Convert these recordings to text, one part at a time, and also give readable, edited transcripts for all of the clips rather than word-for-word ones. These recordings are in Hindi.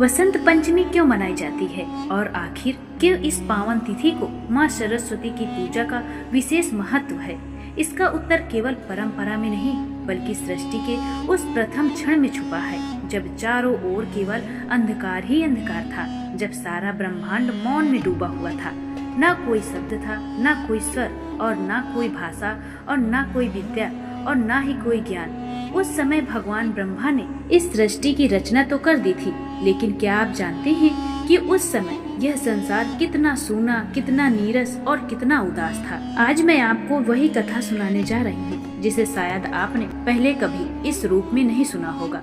वसंत पंचमी क्यों मनाई जाती है और आखिर क्यों इस पावन तिथि को माँ सरस्वती की पूजा का विशेष महत्व है? इसका उत्तर केवल परंपरा में नहीं बल्कि सृष्टि के उस प्रथम क्षण में छुपा है जब चारों ओर केवल अंधकार ही अंधकार था, जब सारा ब्रह्मांड मौन में डूबा हुआ था। ना कोई शब्द था, ना कोई स्वर और ना कोई भाषा और ना कोई विद्या और ना ही कोई ज्ञान। उस समय भगवान ब्रह्मा ने इस सृष्टि की रचना तो कर दी थी, लेकिन क्या आप जानते हैं कि उस समय यह संसार कितना सूना, कितना नीरस और कितना उदास था। आज मैं आपको वही कथा सुनाने जा रही हूँ जिसे शायद आपने पहले कभी इस रूप में नहीं सुना होगा।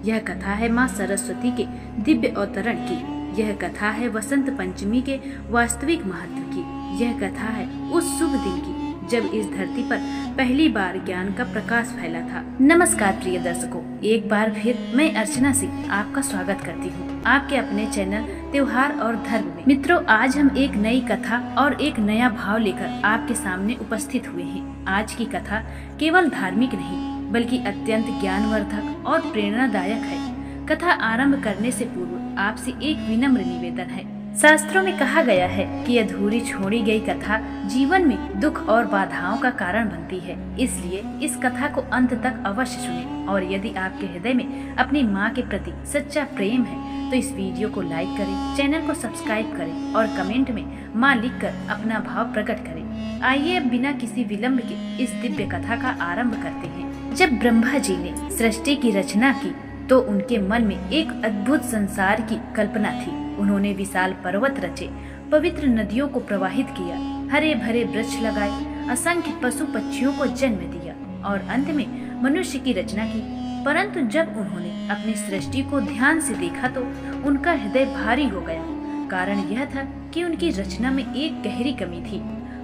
यह कथा है माँ सरस्वती के दिव्य अवतरण की। यह कथा है वसंत पंचमी के वास्तविक महत्व की। यह कथा है उस शुभ दिन की जब इस धरती पर पहली बार ज्ञान का प्रकाश फैला था। नमस्कार प्रिय दर्शकों, एक बार फिर मैं अर्चना सिंह आपका स्वागत करती हूँ आपके अपने चैनल त्योहार और धर्म में। मित्रों, आज हम एक नई कथा और एक नया भाव लेकर आपके सामने उपस्थित हुए हैं। आज की कथा केवल धार्मिक नहीं बल्कि अत्यंत ज्ञानवर्धक और प्रेरणादायक है। कथा आरंभ करने से पूर्व आपसे एक विनम्र निवेदन है। शास्त्रों में कहा गया है कि अधूरी छोड़ी गई कथा जीवन में दुख और बाधाओं का कारण बनती है। इसलिए इस कथा को अंत तक अवश्य सुनें और यदि आपके हृदय में अपनी माँ के प्रति सच्चा प्रेम है तो इस वीडियो को लाइक करें, चैनल को सब्सक्राइब करें और कमेंट में माँ लिखकर अपना भाव प्रकट करें। आइए अब बिना किसी विलम्ब के इस दिव्य कथा का आरम्भ करते हैं। जब ब्रह्मा जी ने सृष्टि की रचना की तो उनके मन में एक अद्भुत संसार की कल्पना थी। उन्होंने विशाल पर्वत रचे, पवित्र नदियों को प्रवाहित किया, हरे भरे वृक्ष लगाए, असंख्य पशु पक्षियों को जन्म दिया और अंत में मनुष्य की रचना की। परंतु जब उन्होंने अपनी सृष्टि को ध्यान से देखा तो उनका हृदय भारी हो गया। कारण यह था कि उनकी रचना में एक गहरी कमी थी।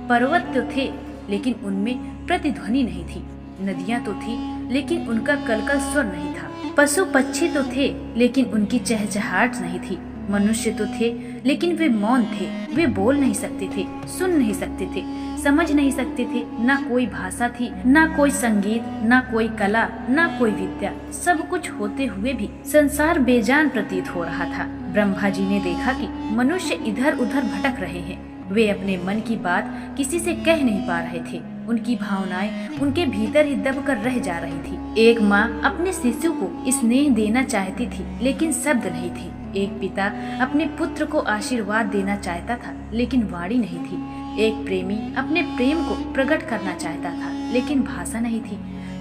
पर्वत तो थे लेकिन उनमें प्रतिध्वनि नहीं थी, नदियाँ तो थी लेकिन उनका कलकल स्वर नहीं था, पशु पक्षी तो थे लेकिन उनकी चहचहाहट नहीं थी, मनुष्य तो थे लेकिन वे मौन थे। वे बोल नहीं सकते थे, सुन नहीं सकते थे, समझ नहीं सकते थे। ना कोई भाषा थी, ना कोई संगीत, ना कोई कला, ना कोई विद्या। सब कुछ होते हुए भी संसार बेजान प्रतीत हो रहा था। ब्रह्मा जी ने देखा कि मनुष्य इधर उधर भटक रहे हैं। वे अपने मन की बात किसी से कह नहीं पा रहे थे। उनकी भावनाएं उनके भीतर ही दब कर रह जा रही थी। एक माँ अपने शिशु को स्नेह देना चाहती थी लेकिन शब्द नहीं थे। एक पिता अपने पुत्र को आशीर्वाद देना चाहता था लेकिन वाणी नहीं थी। एक प्रेमी अपने प्रेम को प्रकट करना चाहता था लेकिन भाषा नहीं थी।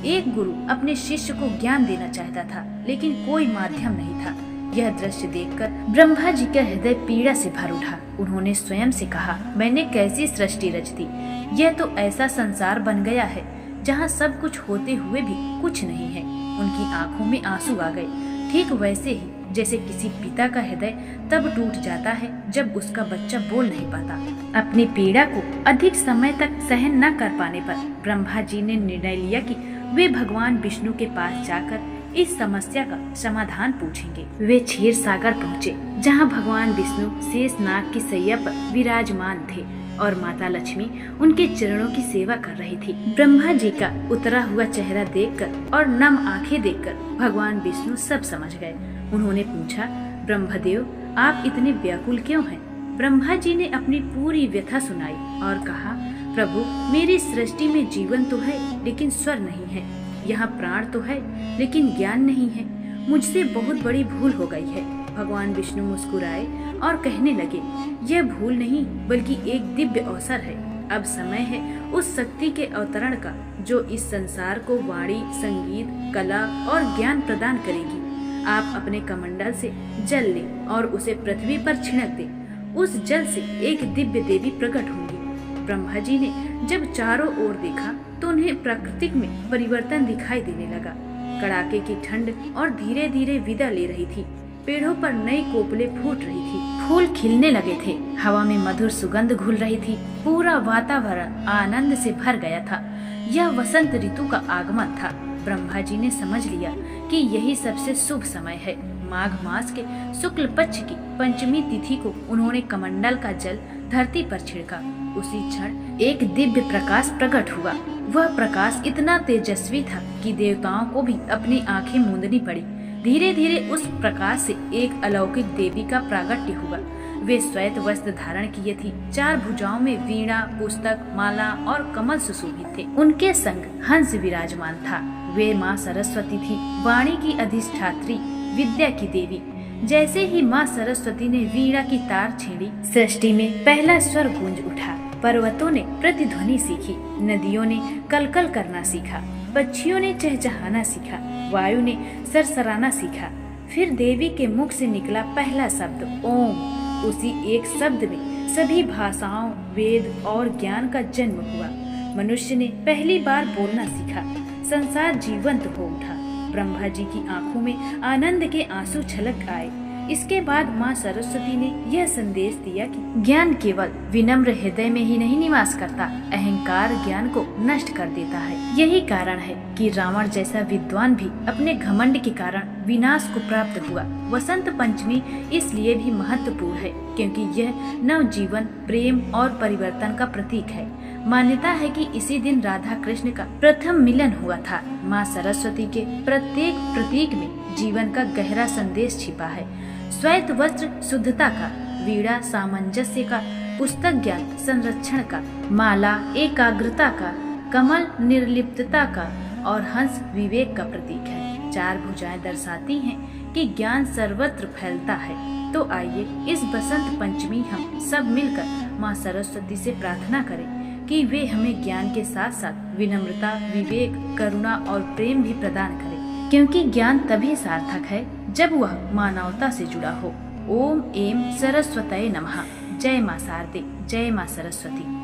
एक गुरु अपने शिष्य को ज्ञान देना चाहता था लेकिन कोई माध्यम नहीं था। यह दृश्य देखकर ब्रह्मा जी का हृदय पीड़ा से भर उठा। उन्होंने स्वयं से कहा, मैंने कैसी सृष्टि रच दी। यह तो ऐसा संसार बन गया है जहाँ सब कुछ होते हुए भी कुछ नहीं है। उनकी आंखों में आंसू आ गए, ठीक वैसे ही जैसे किसी पिता का हृदय तब टूट जाता है जब उसका बच्चा बोल नहीं पाता। अपनी पीड़ा को अधिक समय तक सहन न कर पाने पर ब्रह्मा जी ने निर्णय लिया कि वे भगवान विष्णु के पास जाकर इस समस्या का समाधान पूछेंगे। वे क्षीर सागर पहुँचे जहाँ भगवान विष्णु शेषनाग की सैया पर विराजमान थे और माता लक्ष्मी उनके चरणों की सेवा कर रही थी। ब्रह्मा जी का उतरा हुआ चेहरा देखकर और नम आंखें देखकर भगवान विष्णु सब समझ गए। उन्होंने पूछा, ब्रह्मदेव आप इतने व्याकुल क्यों हैं? ब्रह्मा जी ने अपनी पूरी व्यथा सुनाई और कहा, प्रभु मेरी सृष्टि में जीवन तो है लेकिन स्वर नहीं है, यहाँ प्राण तो है लेकिन ज्ञान नहीं है। मुझसे बहुत बड़ी भूल हो गई है। भगवान विष्णु मुस्कुराए और कहने लगे, यह भूल नहीं बल्कि एक दिव्य अवसर है। अब समय है उस शक्ति के अवतरण का जो इस संसार को वाणी, संगीत, कला और ज्ञान प्रदान करेगी। आप अपने कमंडल से जल लें और उसे पृथ्वी पर छिड़क दें। उस जल से एक दिव्य देवी प्रकट होंगी। ब्रह्मा जी ने जब चारों ओर देखा तो उन्हें प्रकृति में परिवर्तन दिखाई देने लगा। कड़ाके की ठंड और धीरे धीरे विदा ले रही थी। पेड़ों पर नई कोपले फूट रही थी, फूल खिलने लगे थे, हवा में मधुर सुगंध घुल रही थी। पूरा वातावरण आनंद से भर गया था। यह वसंत ऋतु का आगमन था। ब्रह्मा जी ने समझ लिया कि यही सबसे शुभ समय है। माघ मास के शुक्ल पक्ष की पंचमी तिथि को उन्होंने कमंडल का जल धरती पर छिड़का। उसी क्षण एक दिव्य प्रकाश प्रकट हुआ। वह प्रकाश इतना तेजस्वी था कि देवताओं को भी अपनी आंखें मूंदनी पड़ी। धीरे धीरे उस प्रकाश से एक अलौकिक देवी का प्रागट्य हुआ। वे श्वेत वस्त्र धारण किए थी, 4 भुजाओं में वीणा, पुस्तक, माला और कमल सुशोभित थे। उनके संग हंस विराजमान था। वे माँ सरस्वती थी, वाणी की अधिष्ठात्री, विद्या की देवी। जैसे ही माँ सरस्वती ने वीणा की तार छेड़ी, सृष्टि में पहला स्वर गूंज उठा। पर्वतों ने प्रतिध्वनि सीखी, नदियों ने कलकल करना सीखा, पक्षियों ने चहचहाना सीखा, वायु ने सरसराना सीखा। फिर देवी के मुख से निकला पहला शब्द ओम। उसी एक शब्द में सभी भाषाओं, वेद और ज्ञान का जन्म हुआ। मनुष्य ने पहली बार बोलना सीखा, संसार जीवंत हो उठा। ब्रह्मा जी की आंखों में आनंद के आंसू छलक आए। इसके बाद माँ सरस्वती ने यह संदेश दिया कि ज्ञान केवल विनम्र हृदय में ही नहीं निवास करता, अहंकार ज्ञान को नष्ट कर देता है। यही कारण है कि रावण जैसा विद्वान भी अपने घमंड के कारण विनाश को प्राप्त हुआ। वसंत पंचमी इसलिए भी महत्वपूर्ण है क्योंकि यह नव जीवन, प्रेम और परिवर्तन का प्रतीक है। मान्यता है कि इसी दिन राधा कृष्ण का प्रथम मिलन हुआ था। माँ सरस्वती के प्रत्येक प्रतीक में जीवन का गहरा संदेश छिपा है। श्वेत वस्त्र शुद्धता का, वीणा सामंजस्य का, पुस्तक ज्ञान संरक्षण का, माला एकाग्रता का, कमल निर्लिप्तता का और हंस विवेक का प्रतीक है। 4 भुजाएं दर्शाती हैं कि ज्ञान सर्वत्र फैलता है। तो आइए इस बसंत पंचमी हम सब मिलकर माँ सरस्वती से प्रार्थना करें कि वे हमें ज्ञान के साथ साथ विनम्रता, विवेक, करुणा और प्रेम भी प्रदान करें, क्योंकि ज्ञान तभी सार्थक है जब वह मानवता से जुड़ा हो। ओम ऐं सरस्वतये नमः। जय माँ शारदे, जय माँ सरस्वती।